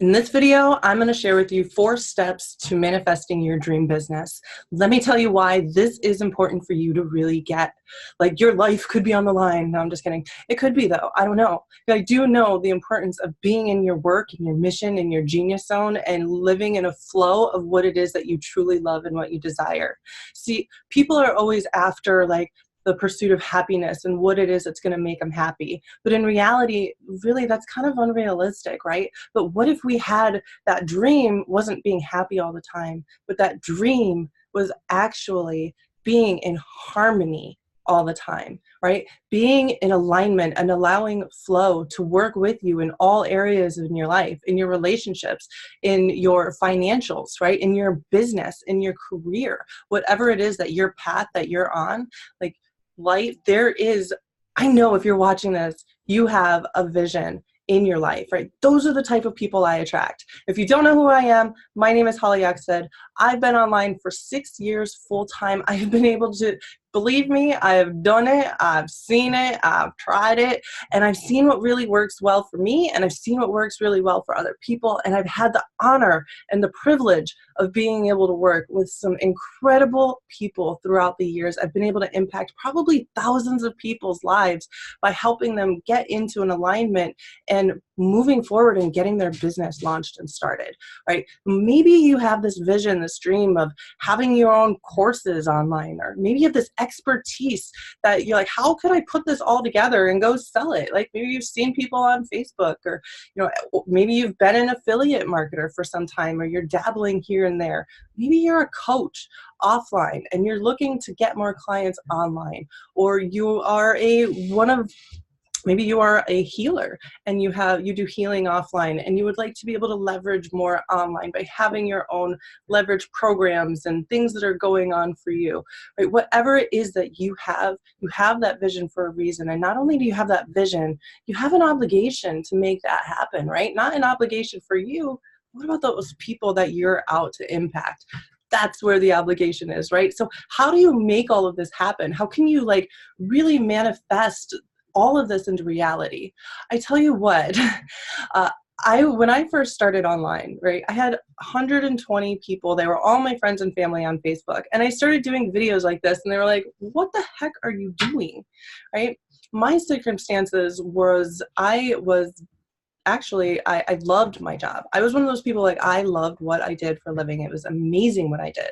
In this video, I'm going to share with you 4 steps to manifesting your dream business. Let me tell you why this is important for you to really get. Like, your life could be on the line. No, I'm just kidding. It could be, though. I don't know. But I do know the importance of being in your work, in your mission, in your genius zone, and living in a flow of what it is that you truly love and what you desire. See, people are always after, like, the pursuit of happiness and what it is that's going to make them happy. But in reality, really, that's kind of unrealistic, right? But what if we had that dream wasn't being happy all the time, but that dream was actually being in harmony all the time, right? Being in alignment and allowing flow to work with you in all areas in your life, in your relationships, in your financials, right? In your business, in your career, whatever it is that your path that you're on, like, light, there is, I know if you're watching this, you have a vision in your life, right? Those are the type of people I attract. If you don't know who I am, my name is Holly Yoxted. I've been online for 6 years full time. I have been able to, believe me, I have done it, I've seen it, I've tried it, and I've seen what really works well for me, and I've seen what works really well for other people, and I've had the honor and the privilege of being able to work with some incredible people throughout the years. I've been able to impact probably thousands of people's lives by helping them get into an alignment and moving forward and getting their business launched and started, right? Maybe you have this vision, this dream of having your own courses online, or maybe you have this expertise that you're like, how could I put this all together and go sell it? Like, maybe you've seen people on Facebook, or, you know, maybe you've been an affiliate marketer for some time, or you're dabbling here and there. Maybe you're a coach offline and you're looking to get more clients online, or you are maybe you are a healer and you do healing offline, and you would like to be able to leverage more online by having your own leverage programs and things that are going on for you, right? Whatever it is that you have that vision for a reason. And not only do you have that vision, you have an obligation to make that happen, right? Not an obligation for you. What about those people that you're out to impact? That's where the obligation is, right? So how do you make all of this happen? How can you, like, really manifest all of this into reality? I tell you what, when I first started online, right, I had 120 people. They were all my friends and family on Facebook. And I started doing videos like this, and they were like, what the heck are you doing, right? My circumstances was, I loved my job. I was one of those people, like, I loved what I did for a living. It was amazing what I did.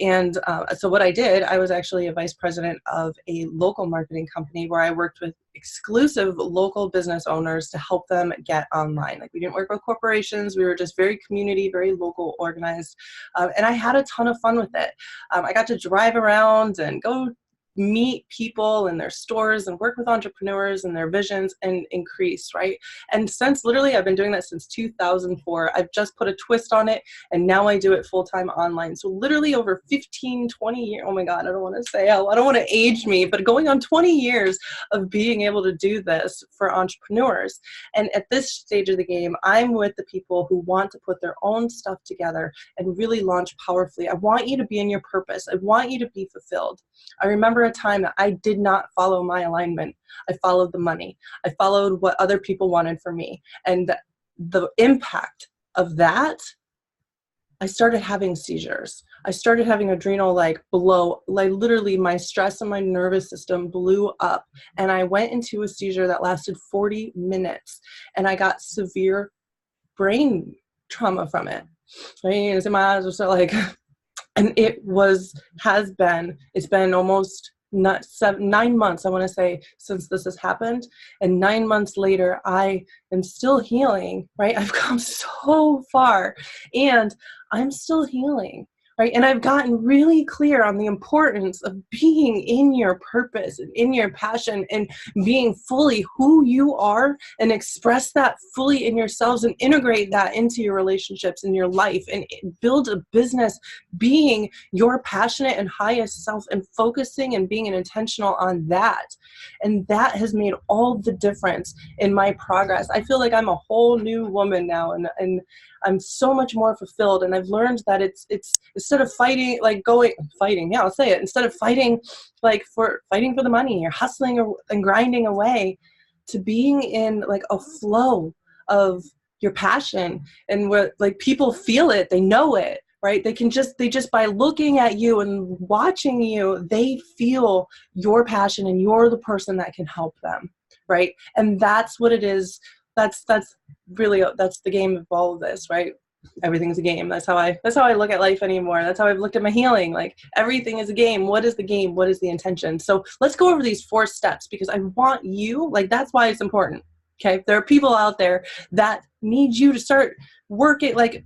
And so what I did, I was actually a vice president of a local marketing company where I worked with exclusive local business owners to help them get online. Like, we didn't work with corporations. We were just very community, very local, organized. And I had a ton of fun with it. I got to drive around and go meet people in their stores and work with entrepreneurs and their visions and increase, right? And since, literally, I've been doing that since 2004. I've just put a twist on it, and now I do it full-time online. So literally over 15, 20 years, oh my God, I don't want to say, I don't want to age me, but going on 20 years of being able to do this for entrepreneurs. And at this stage of the game, I'm with the people who want to put their own stuff together and really launch powerfully. I want you to be in your purpose. I want you to be fulfilled. I remember a time that I did not follow my alignment. I followed the money. I followed what other people wanted from me. And the impact of that, I started having seizures. I started having adrenal, literally my stress and my nervous system blew up. And I went into a seizure that lasted 40 minutes. And I got severe brain trauma from it. Right? And my eyes were so like, and it's been almost 9 months, I want to say, since this has happened. And 9 months later, I am still healing, right? I've come so far, and I'm still healing, right? And I've gotten really clear on the importance of being in your purpose and in your passion and being fully who you are, and express that fully in yourselves and integrate that into your relationships and your life, and build a business being your passionate and highest self, and focusing and being intentional on that. And that has made all the difference in my progress. I feel like I'm a whole new woman now, and I'm so much more fulfilled. And I've learned that it's instead of fighting, I'll say it, instead of fighting for the money, or hustling and grinding away, to being in like a flow of your passion, and what, like, people feel it, they know it, right? They just by looking at you and watching you, they feel your passion and you're the person that can help them, right? And that's what it is. That's really, that's the game of all of this, right? Everything's a game. That's how I look at life anymore. That's how I've looked at my healing. Like, everything is a game. What is the game? What is the intention? So let's go over these 4 steps, because I want you, like, that's why it's important. Okay. There are people out there that need you to start working. Like,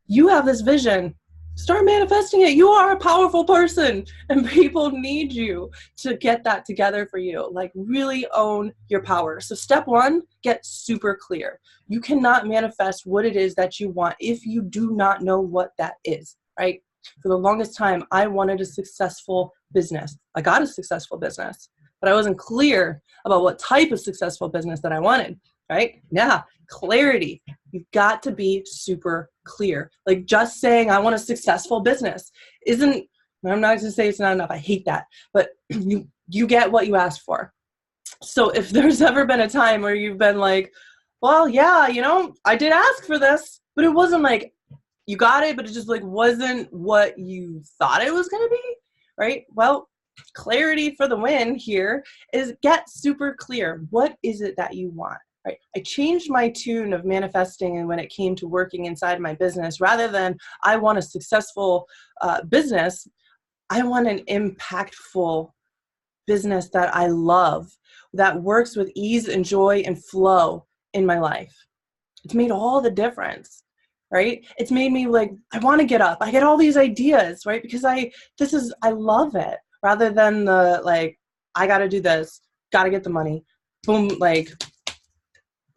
you have this vision, start manifesting it. You are a powerful person, and people need you to get that together for you. Like, really own your power. So step 1, get super clear. You cannot manifest what it is that you want if you do not know what that is, right? For the longest time, I wanted a successful business. I got a successful business, but I wasn't clear about what type of successful business that I wanted, right? Yeah, clarity. You've got to be super clear. Like, just saying I want a successful business isn't, I'm not going to say it's not enough. I hate that. But you get what you asked for. So if there's ever been a time where you've been like, well, yeah, I did ask for this, but it wasn't like you got it, but it just like wasn't what you thought it was going to be, right? Well, clarity for the win here is get super clear. What is it that you want? Right. I changed my tune of manifesting, and when it came to working inside my business, rather than I want a successful business, I want an impactful business that I love, that works with ease and joy and flow in my life. It's made all the difference, right? It's made me like, I want to get up. I get all these ideas, right? Because I love it, rather than the, like, I got to do this, got to get the money, boom, like,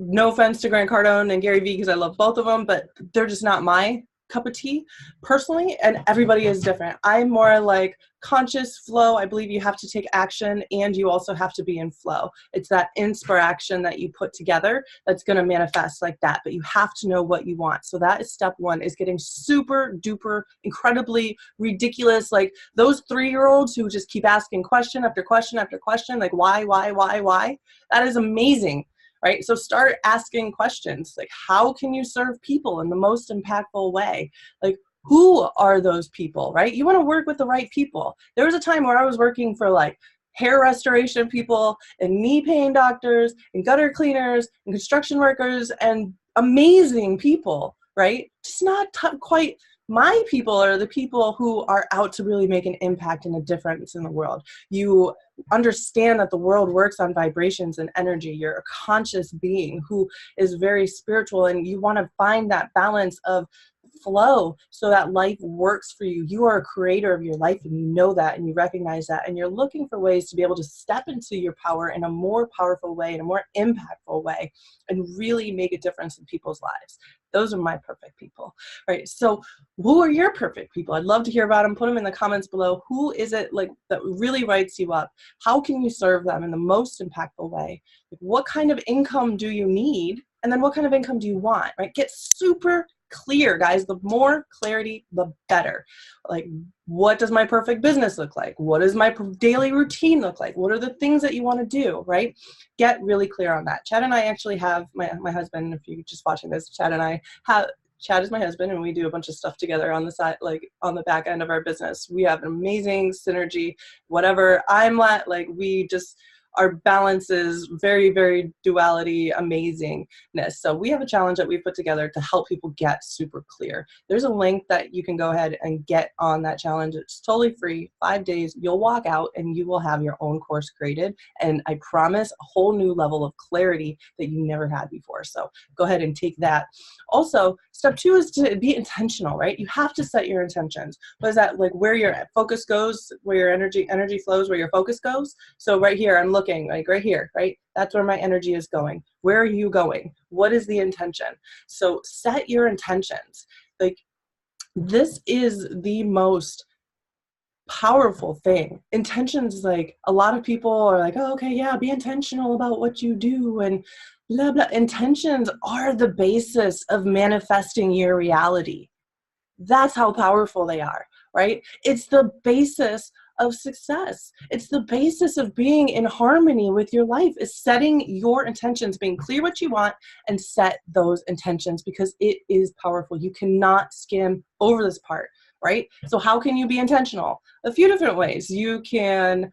no offense to Grant Cardone and Gary Vee, because I love both of them, but they're just not my cup of tea personally, and everybody is different. I'm more like conscious flow. I believe you have to take action, and you also have to be in flow. It's that inspiration that you put together that's going to manifest like that, but you have to know what you want. So that is step 1, is getting super duper incredibly ridiculous, like those 3-year-olds who just keep asking question after question after question, like why. That is amazing. Right? So start asking questions like, how can you serve people in the most impactful way? Like, who are those people, right? You want to work with the right people. There was a time where I was working for like hair restoration people and knee pain doctors and gutter cleaners and construction workers and amazing people, right? Just not quite my people, are the people who are out to really make an impact and a difference in the world. You understand that the world works on vibrations and energy. You're a conscious being who is very spiritual, and you want to find that balance of flow so that life works for you. You are a creator of your life, and you know that, and you recognize that, and you're looking for ways to be able to step into your power in a more powerful way, in a more impactful way, and really make a difference in people's lives. Those are my perfect people, right? So who are your perfect people? I'd love to hear about them. Put them in the comments below. Who is it like that really lights you up? How can you serve them in the most impactful way? Like, what kind of income do you need? And then what kind of income do you want, right? Get super clear, guys. The more clarity, the better. Like, what does my perfect business look like? What does my daily routine look like? What are the things that you want to do, right? Get really clear on that. Chad and I actually have, my husband, if you're just watching this, Chad is my husband, and we do a bunch of stuff together on the side, like on the back end of our business. We have an amazing synergy. Whatever I'm at, like, we just, our balance is very, very duality, amazingness. So we have a challenge that we put together to help people get super clear. There's a link that you can go ahead and get on that challenge. It's totally free, 5 days. You'll walk out and you will have your own course created. And I promise a whole new level of clarity that you never had before. So go ahead and take that. Also, step 2 is to be intentional, right? You have to set your intentions. What is that? Like, where your focus goes, where your energy flows, where your focus goes. So right here, I'm looking, like right here, right? That's where my energy is going. Where are you going? What is the intention? So set your intentions. Like, this is the most powerful thing. Intentions, like, a lot of people are like, oh, okay, yeah, be intentional about what you do and blah, blah. Intentions are the basis of manifesting your reality. That's how powerful they are, right? It's the basis of success. It's the basis of being in harmony with your life, is setting your intentions, being clear what you want, and set those intentions, because it is powerful. You cannot skim over this part, right? So how can you be intentional? A few different ways. You can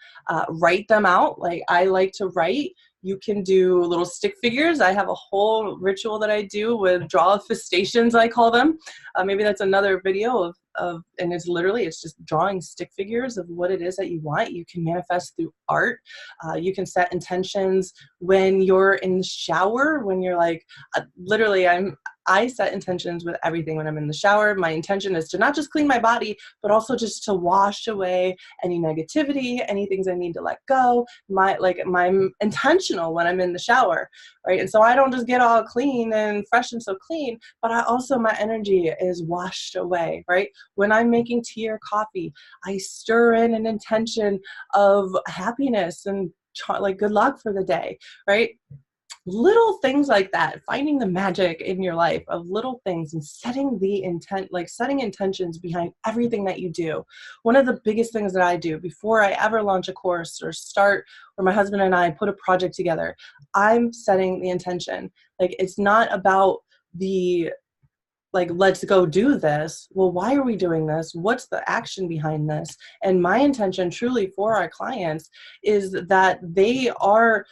write them out. Like I like to write. You can do little stick figures. I have a whole ritual that I do with drawfestations, I call them. Maybe that's another video and it's just drawing stick figures of what it is that you want. You can manifest through art. You can set intentions when you're in the shower, when you're like, literally I set intentions with everything when I'm in the shower. My intention is to not just clean my body, but also just to wash away any negativity, any things I need to let go. I'm intentional when I'm in the shower, right? And so I don't just get all clean and fresh and so clean, but my energy is washed away, right? When I'm making tea or coffee, I stir in an intention of happiness and like good luck for the day, right? Little things like that, finding the magic in your life of little things and setting intentions behind everything that you do. One of the biggest things that I do before I ever launch a course or my husband and I put a project together, I'm setting the intention. Like, it's not about let's go do this. Well, why are we doing this? What's the action behind this? And my intention truly for our clients is that they are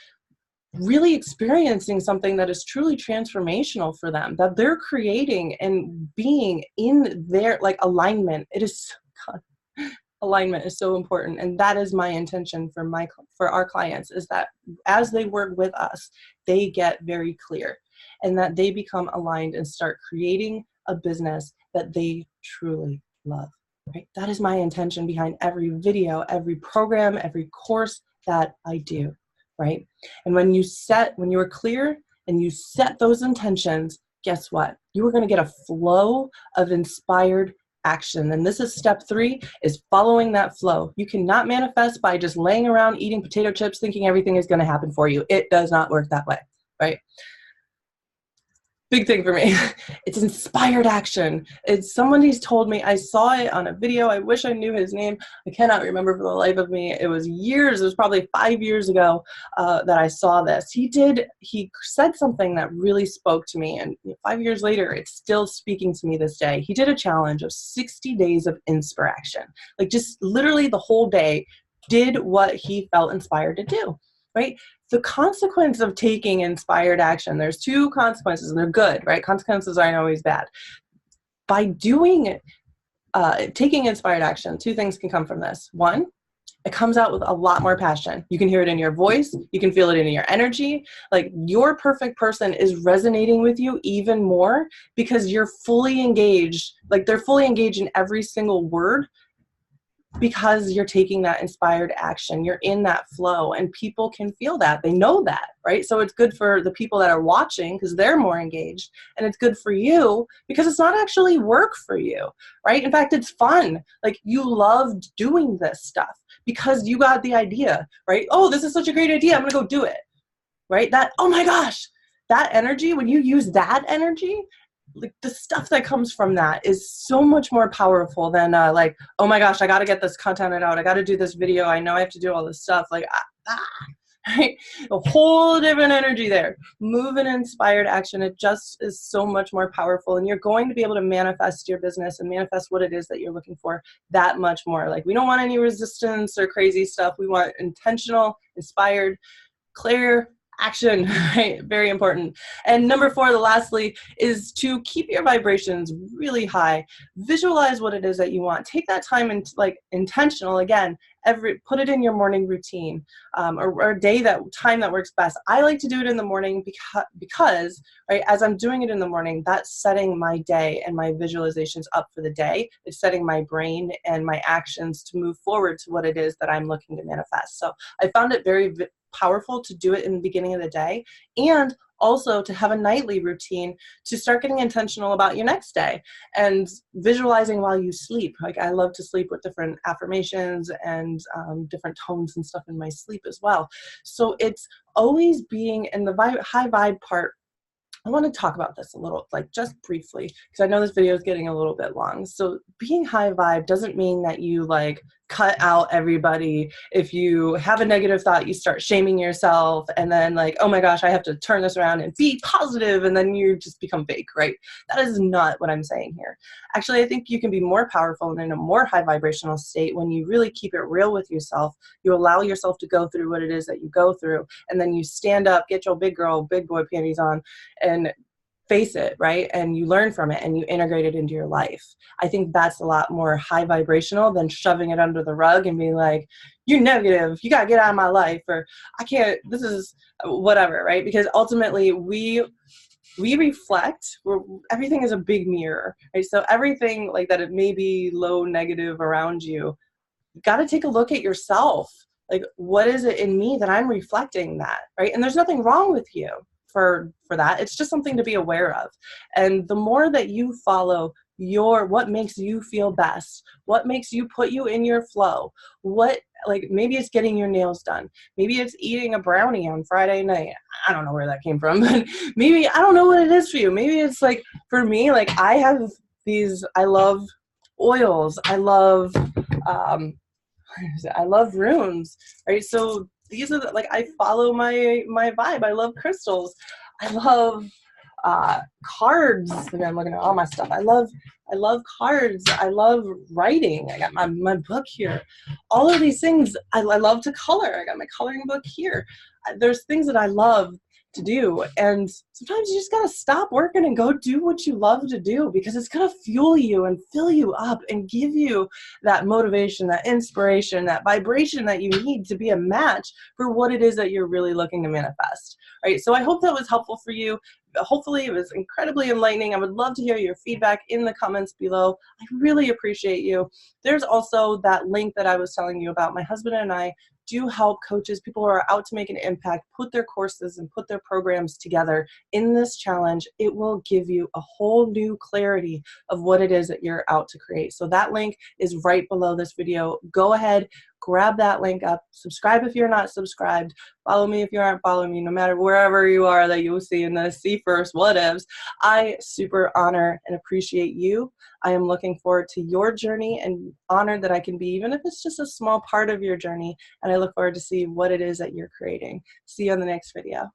really experiencing something that is truly transformational for them, that they're creating and being in their alignment. Alignment is so important. And that is my intention for our clients, is that as they work with us, they get very clear and that they become aligned and start creating a business that they truly love, right? That is my intention behind every video, every program, every course that I do. Right? And when you are clear and you set those intentions, guess what? You are going to get a flow of inspired action. And this is step 3, is following that flow. You cannot manifest by just laying around eating potato chips thinking everything is going to happen for you. It does not work that way, right? Big thing for me. It's inspired action. It's somebody's told me, I saw it on a video. I wish I knew his name. I cannot remember for the life of me. It was probably 5 years ago that I saw this. He said something that really spoke to me. And 5 years later, it's still speaking to me this day. He did a challenge of 60 days of inspiration. Like, just literally the whole day did what he felt inspired to do, right? The consequence of taking inspired action, there's 2 consequences, and they're good, right? Consequences aren't always bad. By taking inspired action, 2 things can come from this. 1, it comes out with a lot more passion. You can hear it in your voice. You can feel it in your energy. Like, your perfect person is resonating with you even more because you're fully engaged. Like, they're fully engaged in every single word, because you're taking that inspired action. You're in that flow, and people can feel that. They know that, right? So it's good for the people that are watching because they're more engaged, and it's good for you because it's not actually work for you, right? In fact, it's fun. Like, you loved doing this stuff because you got the idea, right? Oh, this is such a great idea. I'm going to go do it, right? Oh my gosh, that energy, when you use that energy, like, the stuff that comes from that is so much more powerful than oh my gosh, I got to get this content out. I got to do this video. I know I have to do all this stuff. Like, right? A whole different energy there. Move in inspired action. It just is so much more powerful, and you're going to be able to manifest your business and manifest what it is that you're looking for that much more. Like, we don't want any resistance or crazy stuff. We want intentional, inspired, clear action, right? Very important. And number 4, lastly, is to keep your vibrations really high. Visualize what it is that you want. Take that time and intentional again. Put it in your morning routine, or a time that works best. I like to do it in the morning because right, as I'm doing it in the morning, that's setting my day and my visualizations up for the day. It's setting my brain and my actions to move forward to what it is that I'm looking to manifest. So I found it very powerful to do it in the beginning of the day, and also to have a nightly routine to start getting intentional about your next day and visualizing while you sleep. Like, I love to sleep with different affirmations and different tones and stuff in my sleep as well. So it's always being in the high vibe part. I want to talk about this a little, just briefly, because I know this video is getting a little bit long. So being high vibe doesn't mean that you cut out everybody. If you have a negative thought, you start shaming yourself, and then like, oh my gosh, I have to turn this around and be positive, and then you just become fake, right? That is not what I'm saying here. Actually, I think you can be more powerful and in a more high vibrational state when you really keep it real with yourself. You allow yourself to go through what it is that you go through, and then you stand up, get your big girl, big boy panties on, and face it, right? And you learn from it and you integrate it into your life. I think that's a lot more high vibrational than shoving it under the rug and being like, you're negative, you gotta get out of my life, or I can't, this is whatever, right? Because ultimately we reflect, everything is a big mirror, right? So everything like that, it may be low negative around you, you got to take a look at yourself. Like, what is it in me that I'm reflecting that, right? And there's nothing wrong with you for that. It's just something to be aware of. And the more that you follow what makes you feel best, what makes you put you in your flow, what, like, maybe it's getting your nails done, maybe it's eating a brownie on Friday night. I don't know where that came from, but maybe, I don't know what it is for you. Maybe it's like, for me, like, I love oils, I love runes, right? So these are like, I follow my vibe. I love crystals. I love cards. And I'm looking at all my stuff. I love cards. I love writing. I got my book here. All of these things. I love to color. I got my coloring book here. There's things that I love to do, and sometimes you just gotta stop working and go do what you love to do, because it's gonna fuel you and fill you up and give you that motivation, that inspiration, that vibration that you need to be a match for what it is that you're really looking to manifest, right? So I hope that was helpful for you. Hopefully it was incredibly enlightening. I would love to hear your feedback in the comments below. I really appreciate you. There's also that link that I was telling you about. My husband and I do help coaches, people who are out to make an impact, put their courses and put their programs together in this challenge. It will give you a whole new clarity of what it is that you're out to create. So that link is right below this video. Go ahead, grab that link up, subscribe if you're not subscribed, follow me if you aren't following me, no matter wherever you are that you'll see in the see first whatevs. I super honor and appreciate you. I am looking forward to your journey and honored that I can be, even if it's just a small part of your journey. And I look forward to see what it is that you're creating. See you on the next video.